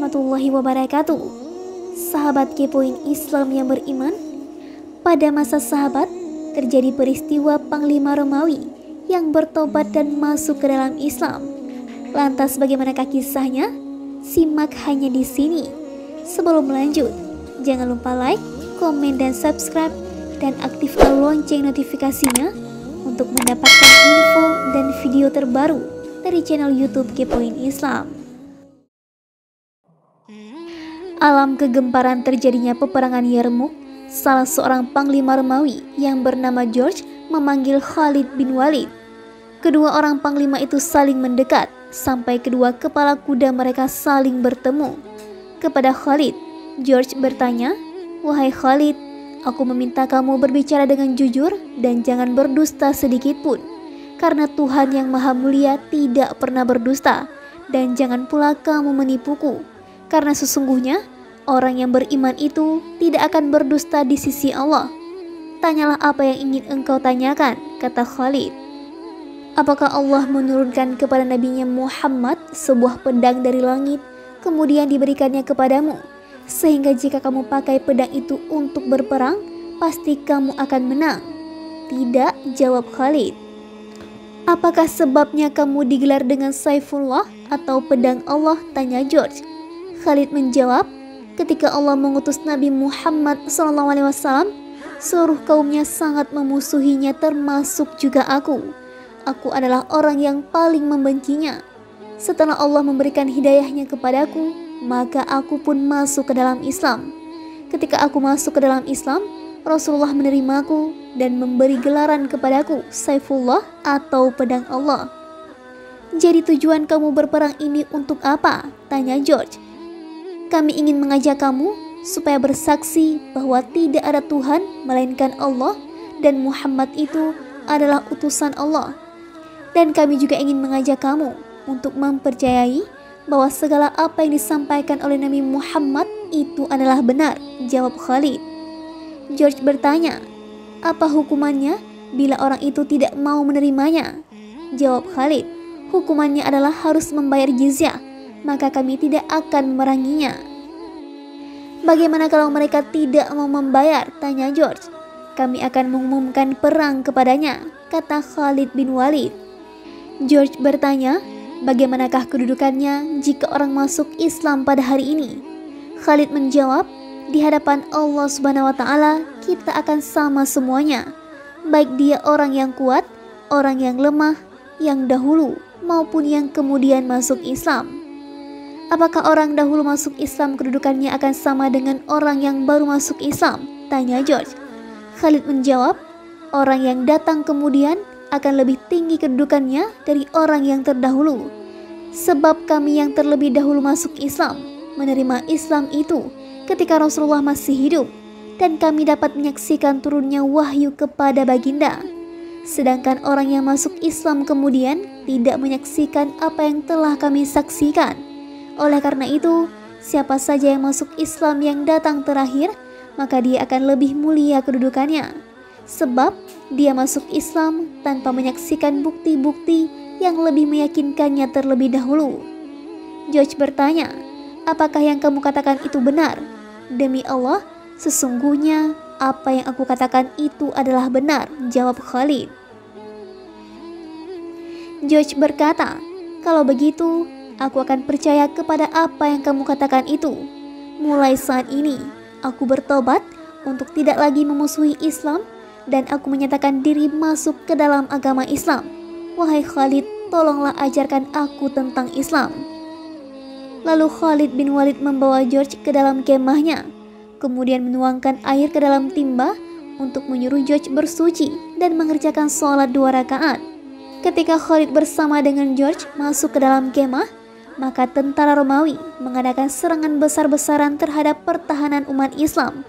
warahmatullahi wabarakatuh. Sahabat Kepoin Islam yang beriman, pada masa sahabat terjadi peristiwa Panglima Romawi yang bertobat dan masuk ke dalam Islam. Lantas bagaimanakah kisahnya? Simak hanya di sini. Sebelum lanjut, jangan lupa like, komen, dan subscribe, dan aktifkan lonceng notifikasinya untuk mendapatkan info dan video terbaru dari channel YouTube Kepoin Islam. Alam kegemparan terjadinya peperangan Yarmouk. Salah seorang panglima Romawi yang bernama George memanggil Khalid bin Walid. Kedua orang panglima itu saling mendekat sampai kedua kepala kuda mereka saling bertemu. Kepada Khalid, George bertanya, "Wahai Khalid, aku meminta kamu berbicara dengan jujur dan jangan berdusta sedikit pun. Karena Tuhan yang Maha Mulia tidak pernah berdusta, dan jangan pula kamu menipuku. Karena sesungguhnya orang yang beriman itu tidak akan berdusta di sisi Allah." "Tanyalah apa yang ingin engkau tanyakan," kata Khalid. "Apakah Allah menurunkan kepada Nabi-Nya Muhammad sebuah pedang dari langit, kemudian diberikannya kepadamu, sehingga jika kamu pakai pedang itu untuk berperang, pasti kamu akan menang?" "Tidak," jawab Khalid. "Apakah sebabnya kamu digelar dengan Saifullah atau pedang Allah?" tanya George. Khalid menjawab, "Ketika Allah mengutus Nabi Muhammad SAW, seluruh kaumnya sangat memusuhinya, termasuk juga aku. Aku adalah orang yang paling membencinya. Setelah Allah memberikan hidayahnya kepadaku, maka aku pun masuk ke dalam Islam. Ketika aku masuk ke dalam Islam, Rasulullah menerimaku dan memberi gelaran kepadaku Saifullah atau pedang Allah." "Jadi tujuan kamu berperang ini untuk apa?" tanya George. "Kami ingin mengajak kamu supaya bersaksi bahwa tidak ada Tuhan melainkan Allah dan Muhammad itu adalah utusan Allah. Dan kami juga ingin mengajak kamu untuk mempercayai bahwa segala apa yang disampaikan oleh Nabi Muhammad itu adalah benar," jawab Khalid. George bertanya, "Apa hukumannya bila orang itu tidak mau menerimanya?" Jawab Khalid, "Hukumannya adalah harus membayar jizyah, maka kami tidak akan memeranginya." "Bagaimana kalau mereka tidak mau membayar?" tanya George. "Kami akan mengumumkan perang kepadanya," kata Khalid bin Walid. George bertanya, "Bagaimanakah kedudukannya jika orang masuk Islam pada hari ini?" Khalid menjawab, "Di hadapan Allah Subhanahu wa Ta'ala, kita akan sama semuanya, baik dia orang yang kuat, orang yang lemah, yang dahulu maupun yang kemudian masuk Islam." "Apakah orang dahulu masuk Islam kedudukannya akan sama dengan orang yang baru masuk Islam?" tanya George. Khalid menjawab, "Orang yang datang kemudian akan lebih tinggi kedudukannya dari orang yang terdahulu. Sebab kami yang terlebih dahulu masuk Islam menerima Islam itu ketika Rasulullah masih hidup, dan kami dapat menyaksikan turunnya wahyu kepada baginda. Sedangkan orang yang masuk Islam kemudian tidak menyaksikan apa yang telah kami saksikan. Oleh karena itu, siapa saja yang masuk Islam yang datang terakhir, maka dia akan lebih mulia kedudukannya, sebab dia masuk Islam tanpa menyaksikan bukti-bukti yang lebih meyakinkannya terlebih dahulu." George bertanya, "Apakah yang kamu katakan itu benar?" "Demi Allah, sesungguhnya apa yang aku katakan itu adalah benar," jawab Khalid. George berkata, "Kalau begitu, aku akan percaya kepada apa yang kamu katakan itu. Mulai saat ini, aku bertobat untuk tidak lagi memusuhi Islam, dan aku menyatakan diri masuk ke dalam agama Islam. Wahai Khalid, tolonglah ajarkan aku tentang Islam." Lalu Khalid bin Walid membawa George ke dalam kemahnya, kemudian menuangkan air ke dalam timba untuk menyuruh George bersuci dan mengerjakan sholat 2 rakaat. Ketika Khalid bersama dengan George masuk ke dalam kemah, maka tentara Romawi mengadakan serangan besar-besaran terhadap pertahanan umat Islam.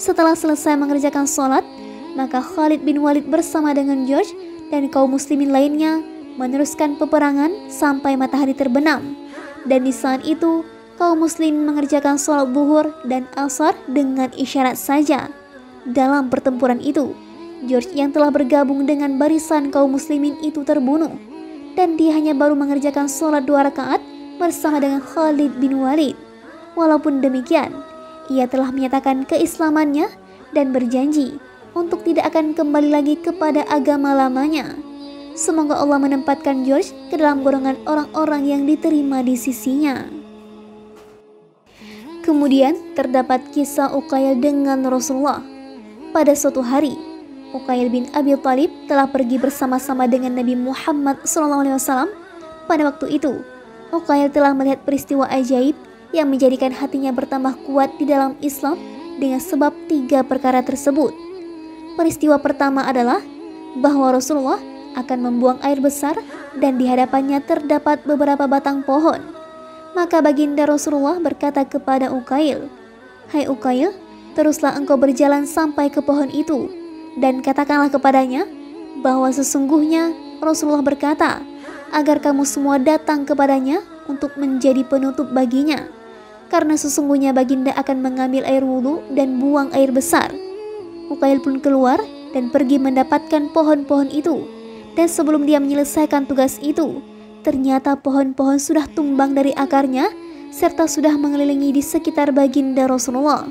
Setelah selesai mengerjakan sholat, maka Khalid bin Walid bersama dengan George dan kaum muslimin lainnya meneruskan peperangan sampai matahari terbenam. Dan di saat itu, kaum muslimin mengerjakan sholat zuhur dan asar dengan isyarat saja. Dalam pertempuran itu, George yang telah bergabung dengan barisan kaum muslimin itu terbunuh, dan dia hanya baru mengerjakan sholat 2 rakaat bersama dengan Khalid bin Walid. Walaupun demikian, ia telah menyatakan keislamannya dan berjanji untuk tidak akan kembali lagi kepada agama lamanya. Semoga Allah menempatkan George ke dalam golongan orang-orang yang diterima di sisinya. Kemudian terdapat kisah Uqail dengan Rasulullah. Pada suatu hari, Uqail bin Abi Thalib telah pergi bersama-sama dengan Nabi Muhammad SAW. Pada waktu itu, Uqail telah melihat peristiwa ajaib yang menjadikan hatinya bertambah kuat di dalam Islam dengan sebab 3 perkara tersebut. Peristiwa pertama adalah bahwa Rasulullah akan membuang air besar dan di hadapannya terdapat beberapa batang pohon. Maka baginda Rasulullah berkata kepada Uqail, "Hai Uqail, teruslah engkau berjalan sampai ke pohon itu dan katakanlah kepadanya bahwa sesungguhnya Rasulullah berkata agar kamu semua datang kepadanya untuk menjadi penutup baginya, karena sesungguhnya baginda akan mengambil air wudhu dan buang air besar." Uqail pun keluar dan pergi mendapatkan pohon-pohon itu, dan sebelum dia menyelesaikan tugas itu, ternyata pohon-pohon sudah tumbang dari akarnya serta sudah mengelilingi di sekitar baginda Rasulullah.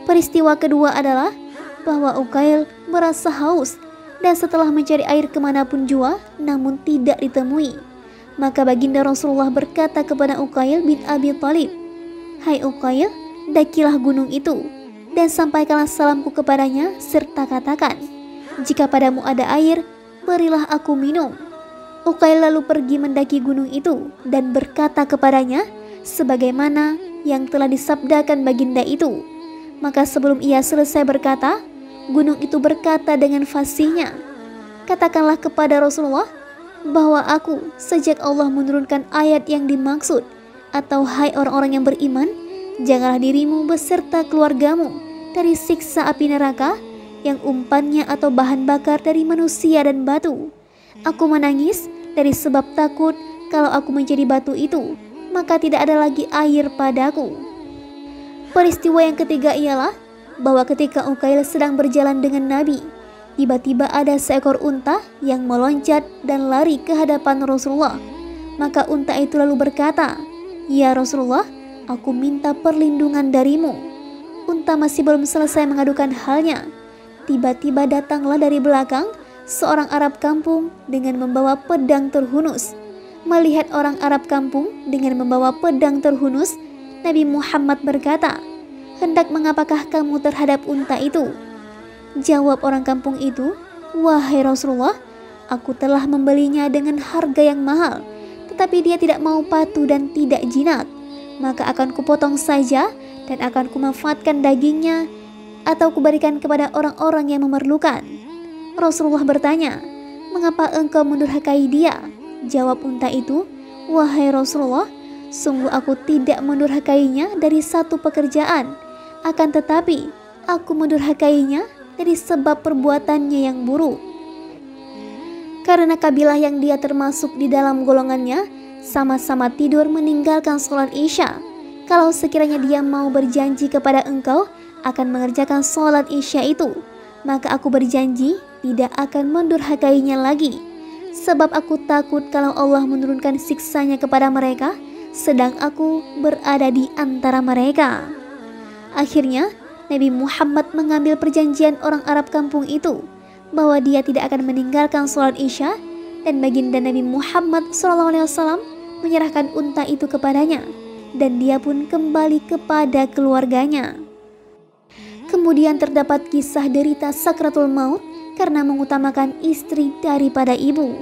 Peristiwa kedua adalah bahwa Uqail merasa haus dan setelah mencari air kemanapun jua namun tidak ditemui. Maka baginda Rasulullah berkata kepada Uqail bin Abi Thalib, "Hai Uqail, dakilah gunung itu dan sampaikanlah salamku kepadanya serta katakan, jika padamu ada air, berilah aku minum." Uqail lalu pergi mendaki gunung itu dan berkata kepadanya sebagaimana yang telah disabdakan baginda itu. Maka sebelum ia selesai berkata, gunung itu berkata dengan fasihnya, "Katakanlah kepada Rasulullah bahwa aku sejak Allah menurunkan ayat yang dimaksud, atau hai orang-orang yang beriman, janganlah dirimu beserta keluargamu dari siksa api neraka yang umpannya atau bahan bakar dari manusia dan batu. Aku menangis dari sebab takut kalau aku menjadi batu itu, maka tidak ada lagi air padaku." Peristiwa yang ketiga ialah bahwa ketika Uqail sedang berjalan dengan Nabi, tiba-tiba ada seekor unta yang meloncat dan lari ke hadapan Rasulullah. Maka unta itu lalu berkata, "Ya Rasulullah, aku minta perlindungan darimu." Unta masih belum selesai mengadukan halnya, tiba-tiba datanglah dari belakang seorang Arab kampung dengan membawa pedang terhunus. Melihat orang Arab kampung dengan membawa pedang terhunus, Nabi Muhammad berkata, "Hendak mengapakah kamu terhadap unta itu?" Jawab orang kampung itu, "Wahai Rasulullah, aku telah membelinya dengan harga yang mahal, tetapi dia tidak mau patuh dan tidak jinak. Maka akan kupotong saja dan akan kumanfaatkan dagingnya atau kuberikan kepada orang-orang yang memerlukan." Rasulullah bertanya, "Mengapa engkau mendurhakai dia?" Jawab unta itu, "Wahai Rasulullah, sungguh aku tidak mendurhakainya dari satu pekerjaan, akan tetapi aku mendurhakainya dari sebab perbuatannya yang buruk. Karena kabilah yang dia termasuk di dalam golongannya sama-sama tidur meninggalkan sholat Isya. Kalau sekiranya dia mau berjanji kepada engkau akan mengerjakan sholat Isya itu, maka aku berjanji tidak akan mendurhakainya lagi. Sebab aku takut kalau Allah menurunkan siksanya kepada mereka, sedang aku berada di antara mereka." Akhirnya Nabi Muhammad mengambil perjanjian orang Arab kampung itu bahwa dia tidak akan meninggalkan sholat Isya, dan baginda Nabi Muhammad SAW menyerahkan unta itu kepadanya, dan dia pun kembali kepada keluarganya. Kemudian terdapat kisah derita sakratul maut karena mengutamakan istri daripada ibu.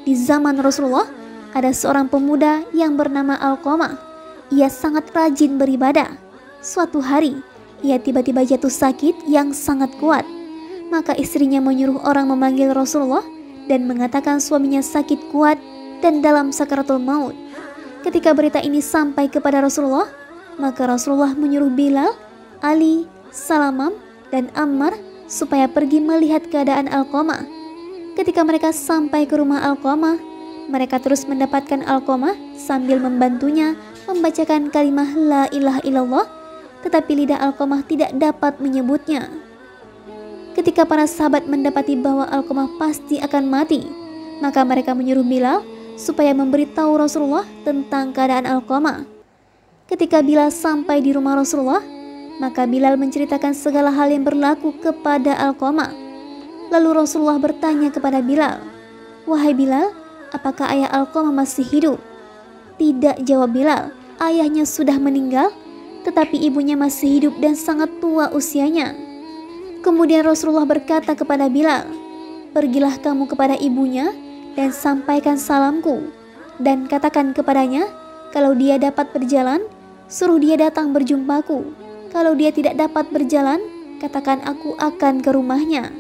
Di zaman Rasulullah ada seorang pemuda yang bernama Alqamah. Ia sangat rajin beribadah. Suatu hari ia tiba-tiba jatuh sakit yang sangat kuat. Maka istrinya menyuruh orang memanggil Rasulullah dan mengatakan suaminya sakit kuat dan dalam sakaratul maut. Ketika berita ini sampai kepada Rasulullah, maka Rasulullah menyuruh Bilal, Ali, Salamam, dan Ammar supaya pergi melihat keadaan Alqamah. Ketika mereka sampai ke rumah Alqamah, mereka terus mendapatkan Alqamah sambil membantunya membacakan kalimah la ilaha illallah, tetapi lidah Alqamah tidak dapat menyebutnya. Ketika para sahabat mendapati bahwa Alqamah pasti akan mati, maka mereka menyuruh Bilal supaya memberitahu Rasulullah tentang keadaan Alqamah. Ketika Bilal sampai di rumah Rasulullah, maka Bilal menceritakan segala hal yang berlaku kepada Alqamah. Lalu Rasulullah bertanya kepada Bilal, "Wahai Bilal, apakah ayah Alqamah masih hidup?" "Tidak," jawab Bilal, "ayahnya sudah meninggal, tetapi ibunya masih hidup dan sangat tua usianya." Kemudian Rasulullah berkata kepada Bilal, "Pergilah kamu kepada ibunya dan sampaikan salamku, dan katakan kepadanya, kalau dia dapat berjalan, suruh dia datang berjumpaku. Kalau dia tidak dapat berjalan, katakan aku akan ke rumahnya."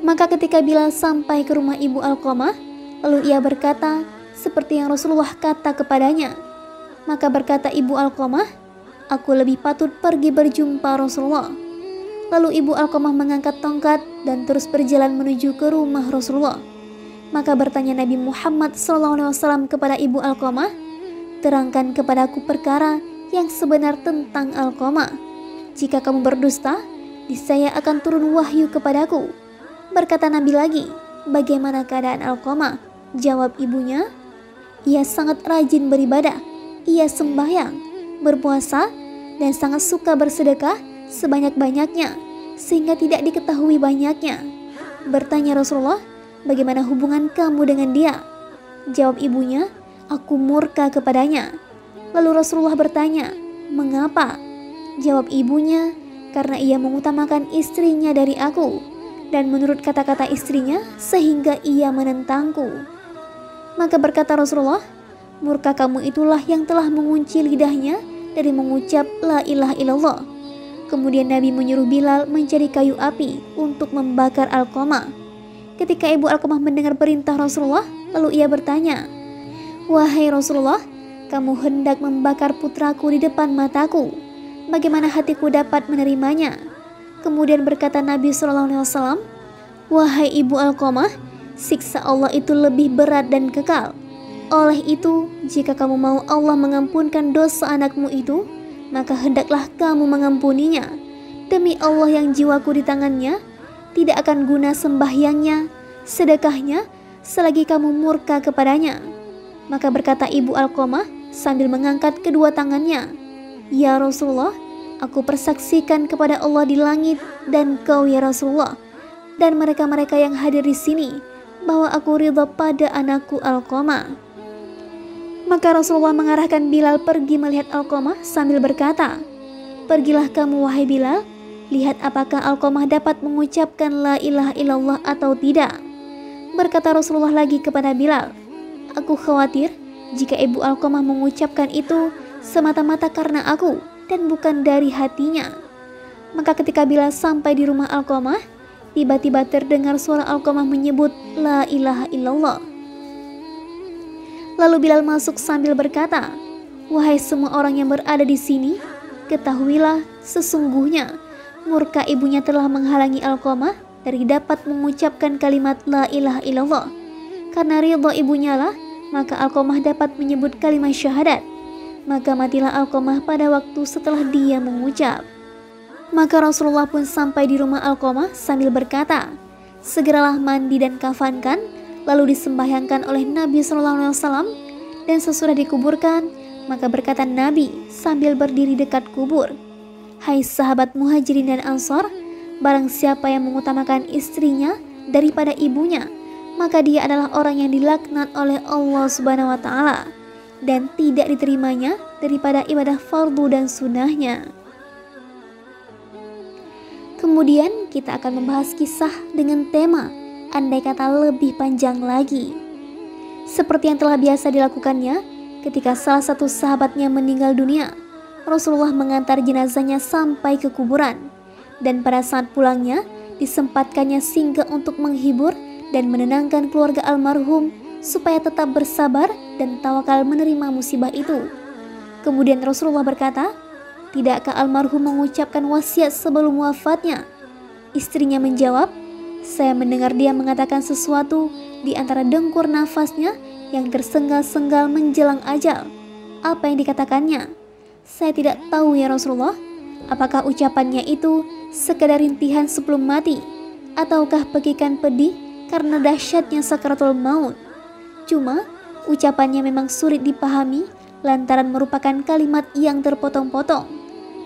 Maka ketika Bilal sampai ke rumah ibu Alqamah, lalu ia berkata seperti yang Rasulullah kata kepadanya. Maka berkata ibu Alqamah, "Aku lebih patut pergi berjumpa Rasulullah." Lalu ibu Alqamah mengangkat tongkat dan terus berjalan menuju ke rumah Rasulullah. Maka bertanya Nabi Muhammad SAW kepada ibu Alqamah, "Terangkan kepadaku perkara yang sebenar tentang Alqamah. Jika kamu berdusta, niscaya akan turun wahyu kepadaku." Berkata Nabi lagi, "Bagaimana keadaan Alqamah?" Jawab ibunya, "Ia sangat rajin beribadah, ia sembahyang, berpuasa, dan sangat suka bersedekah sebanyak-banyaknya, sehingga tidak diketahui banyaknya." Bertanya Rasulullah, "Bagaimana hubungan kamu dengan dia?" Jawab ibunya, "Aku murka kepadanya." Lalu Rasulullah bertanya, "Mengapa?" Jawab ibunya, "Karena ia mengutamakan istrinya dari aku, dan menurut kata-kata istrinya sehingga ia menentangku." Maka berkata Rasulullah, "Murka kamu itulah yang telah mengunci lidahnya dari mengucap la ilaha illallah." Kemudian Nabi menyuruh Bilal mencari kayu api untuk membakar Alqamah. Ketika ibu Alqamah mendengar perintah Rasulullah, lalu ia bertanya, "Wahai Rasulullah, kamu hendak membakar putraku di depan mataku. Bagaimana hatiku dapat menerimanya?" Kemudian berkata Nabi SAW, "Wahai ibu Alqamah, siksa Allah itu lebih berat dan kekal. Oleh itu, jika kamu mau Allah mengampunkan dosa anakmu itu, maka hendaklah kamu mengampuninya. Demi Allah yang jiwaku di tangannya, tidak akan guna sembahyangnya, sedekahnya, selagi kamu murka kepadanya." Maka berkata ibu Alqamah sambil mengangkat kedua tangannya, "Ya Rasulullah, aku persaksikan kepada Allah di langit dan kau ya Rasulullah, dan mereka-mereka yang hadir di sini, bahwa aku ridha pada anakku Alqamah." Maka Rasulullah mengarahkan Bilal pergi melihat Alqamah sambil berkata, "Pergilah kamu wahai Bilal, lihat apakah Alqamah dapat mengucapkan la ilaha illallah atau tidak." Berkata Rasulullah lagi kepada Bilal, "Aku khawatir jika ibu Alqamah mengucapkan itu semata-mata karena aku dan bukan dari hatinya." Maka ketika Bilal sampai di rumah Alqamah, tiba-tiba terdengar suara Alqamah menyebut la ilaha illallah. Lalu Bilal masuk sambil berkata, "Wahai semua orang yang berada di sini, ketahuilah sesungguhnya murka ibunya telah menghalangi Alqamah dari dapat mengucapkan kalimat la ilaha illallah. Karena ridha ibunya lah, maka Alqamah dapat menyebut kalimat syahadat. Maka matilah Alqamah pada waktu setelah dia mengucap." Maka Rasulullah pun sampai di rumah Alqamah sambil berkata, "Segeralah mandi dan kafankan," lalu disembahyangkan oleh Nabi SAW, dan sesudah dikuburkan, maka berkata Nabi sambil berdiri dekat kubur, "Hai sahabat Muhajirin dan Ansar, barang siapa yang mengutamakan istrinya daripada ibunya, maka dia adalah orang yang dilaknat oleh Allah Subhanahu wa Ta'ala, dan tidak diterimanya daripada ibadah fardu dan sunnahnya." Kemudian kita akan membahas kisah dengan tema andai kata lebih panjang lagi. Seperti yang telah biasa dilakukannya, ketika salah satu sahabatnya meninggal dunia, Rasulullah mengantar jenazahnya sampai ke kuburan, dan pada saat pulangnya disempatkannya singgah untuk menghibur dan menenangkan keluarga almarhum supaya tetap bersabar dan tawakal menerima musibah itu. Kemudian Rasulullah berkata, "Tidakkah almarhum mengucapkan wasiat sebelum wafatnya?" Istrinya menjawab, "Saya mendengar dia mengatakan sesuatu di antara dengkur nafasnya yang tersenggal-senggal menjelang ajal. Apa yang dikatakannya?" "Saya tidak tahu ya Rasulullah. Apakah ucapannya itu sekadar rintihan sebelum mati, ataukah pekikan pedih karena dahsyatnya sakaratul maut? Cuma ucapannya memang sulit dipahami lantaran merupakan kalimat yang terpotong-potong.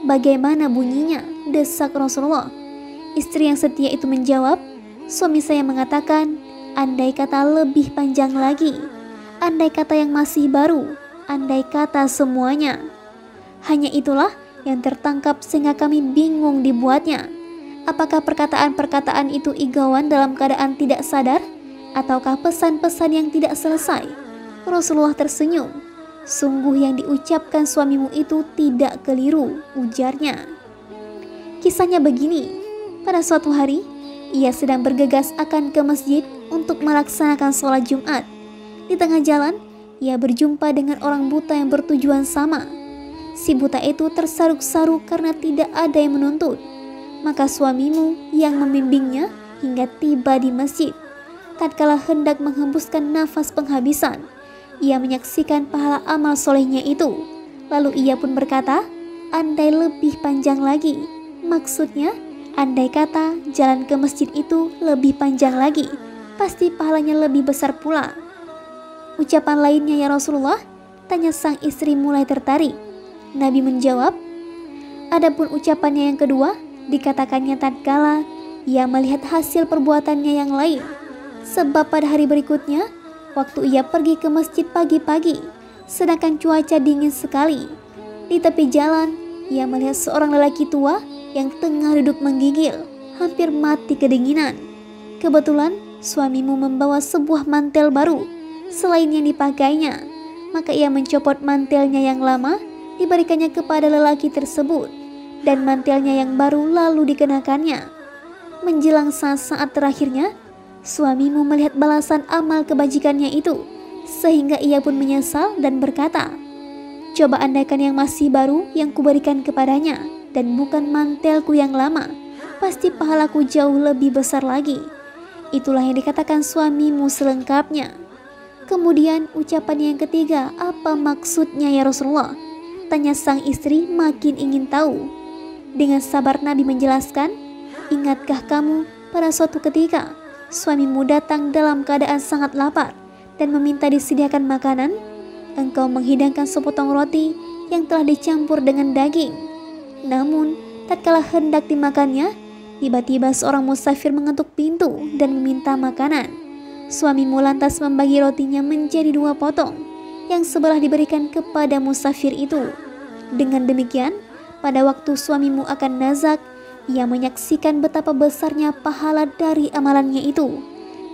"Bagaimana bunyinya?" desak Rasulullah. Istri yang setia itu menjawab, "Suami saya mengatakan, andai kata lebih panjang lagi, andai kata yang masih baru, andai kata semuanya." Hanya itulah yang tertangkap sehingga kami bingung dibuatnya. Apakah perkataan-perkataan itu igauan dalam keadaan tidak sadar, ataukah pesan-pesan yang tidak selesai? Rasulullah tersenyum. "Sungguh yang diucapkan suamimu itu tidak keliru," ujarnya. Kisahnya begini, pada suatu hari, ia sedang bergegas akan ke masjid untuk melaksanakan sholat Jumat. Di tengah jalan, ia berjumpa dengan orang buta yang bertujuan sama. Si buta itu tersaruk-saruk karena tidak ada yang menuntut. Maka suamimu yang membimbingnya hingga tiba di masjid. Tatkala hendak menghembuskan nafas penghabisan, ia menyaksikan pahala amal solehnya itu. Lalu ia pun berkata, "Andai lebih panjang lagi." Maksudnya, andai kata jalan ke masjid itu lebih panjang lagi, pasti pahalanya lebih besar pula. "Ucapan lainnya ya Rasulullah?" tanya sang istri mulai tertarik. Nabi menjawab, "Adapun ucapannya yang kedua, dikatakannya tatkala ia melihat hasil perbuatannya yang lain. Sebab pada hari berikutnya, waktu ia pergi ke masjid pagi-pagi, sedangkan cuaca dingin sekali, di tepi jalan ia melihat seorang lelaki tua yang tengah duduk menggigil, hampir mati kedinginan. Kebetulan suamimu membawa sebuah mantel baru selain yang dipakainya, maka ia mencopot mantelnya yang lama, diberikannya kepada lelaki tersebut, dan mantelnya yang baru lalu dikenakannya. Menjelang saat-saat terakhirnya, suamimu melihat balasan amal kebajikannya itu, sehingga ia pun menyesal dan berkata, 'Coba andaikan yang masih baru yang kuberikan kepadanya, dan bukan mantelku yang lama, pasti pahalaku jauh lebih besar lagi.' Itulah yang dikatakan suamimu selengkapnya." Kemudian ucapannya yang ketiga, "Apa maksudnya ya Rasulullah?" tanya sang istri makin ingin tahu. Dengan sabar Nabi menjelaskan, "Ingatkah kamu pada suatu ketika suamimu datang dalam keadaan sangat lapar dan meminta disediakan makanan? Engkau menghidangkan sepotong roti yang telah dicampur dengan daging. Namun, tatkala hendak dimakannya, tiba-tiba seorang musafir mengetuk pintu dan meminta makanan. Suamimu lantas membagi rotinya menjadi 2 potong, yang sebelah diberikan kepada musafir itu. Dengan demikian, pada waktu suamimu akan nazak, ia menyaksikan betapa besarnya pahala dari amalannya itu.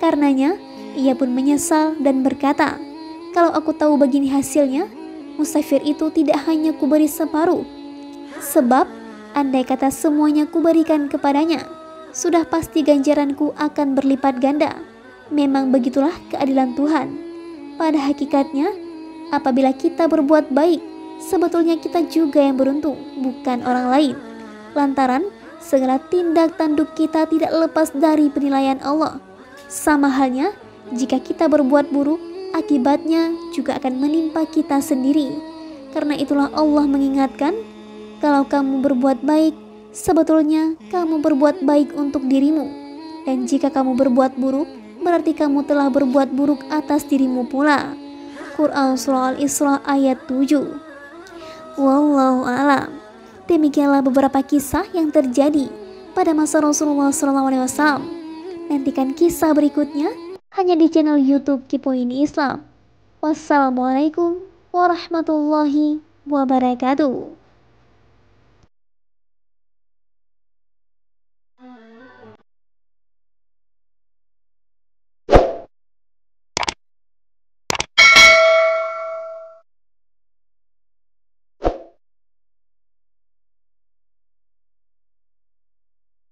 Karenanya, ia pun menyesal dan berkata, 'Kalau aku tahu begini hasilnya, musafir itu tidak hanya kuberi separuh. Sebab, andai kata semuanya kuberikan kepadanya, sudah pasti ganjaranku akan berlipat ganda.' Memang begitulah keadilan Tuhan. Pada hakikatnya, apabila kita berbuat baik, sebetulnya kita juga yang beruntung, bukan orang lain. Lantaran segala tindak tanduk kita tidak lepas dari penilaian Allah. Sama halnya, jika kita berbuat buruk, akibatnya juga akan menimpa kita sendiri. Karena itulah Allah mengingatkan, kalau kamu berbuat baik, sebetulnya kamu berbuat baik untuk dirimu. Dan jika kamu berbuat buruk, berarti kamu telah berbuat buruk atas dirimu pula. Quran Surah Al-Isra ayat 7. Wallahu a'lam. Demikianlah beberapa kisah yang terjadi pada masa Rasulullah SAW. Nantikan kisah berikutnya hanya di channel YouTube Kipo Ini Islam. Wassalamualaikum warahmatullahi wabarakatuh.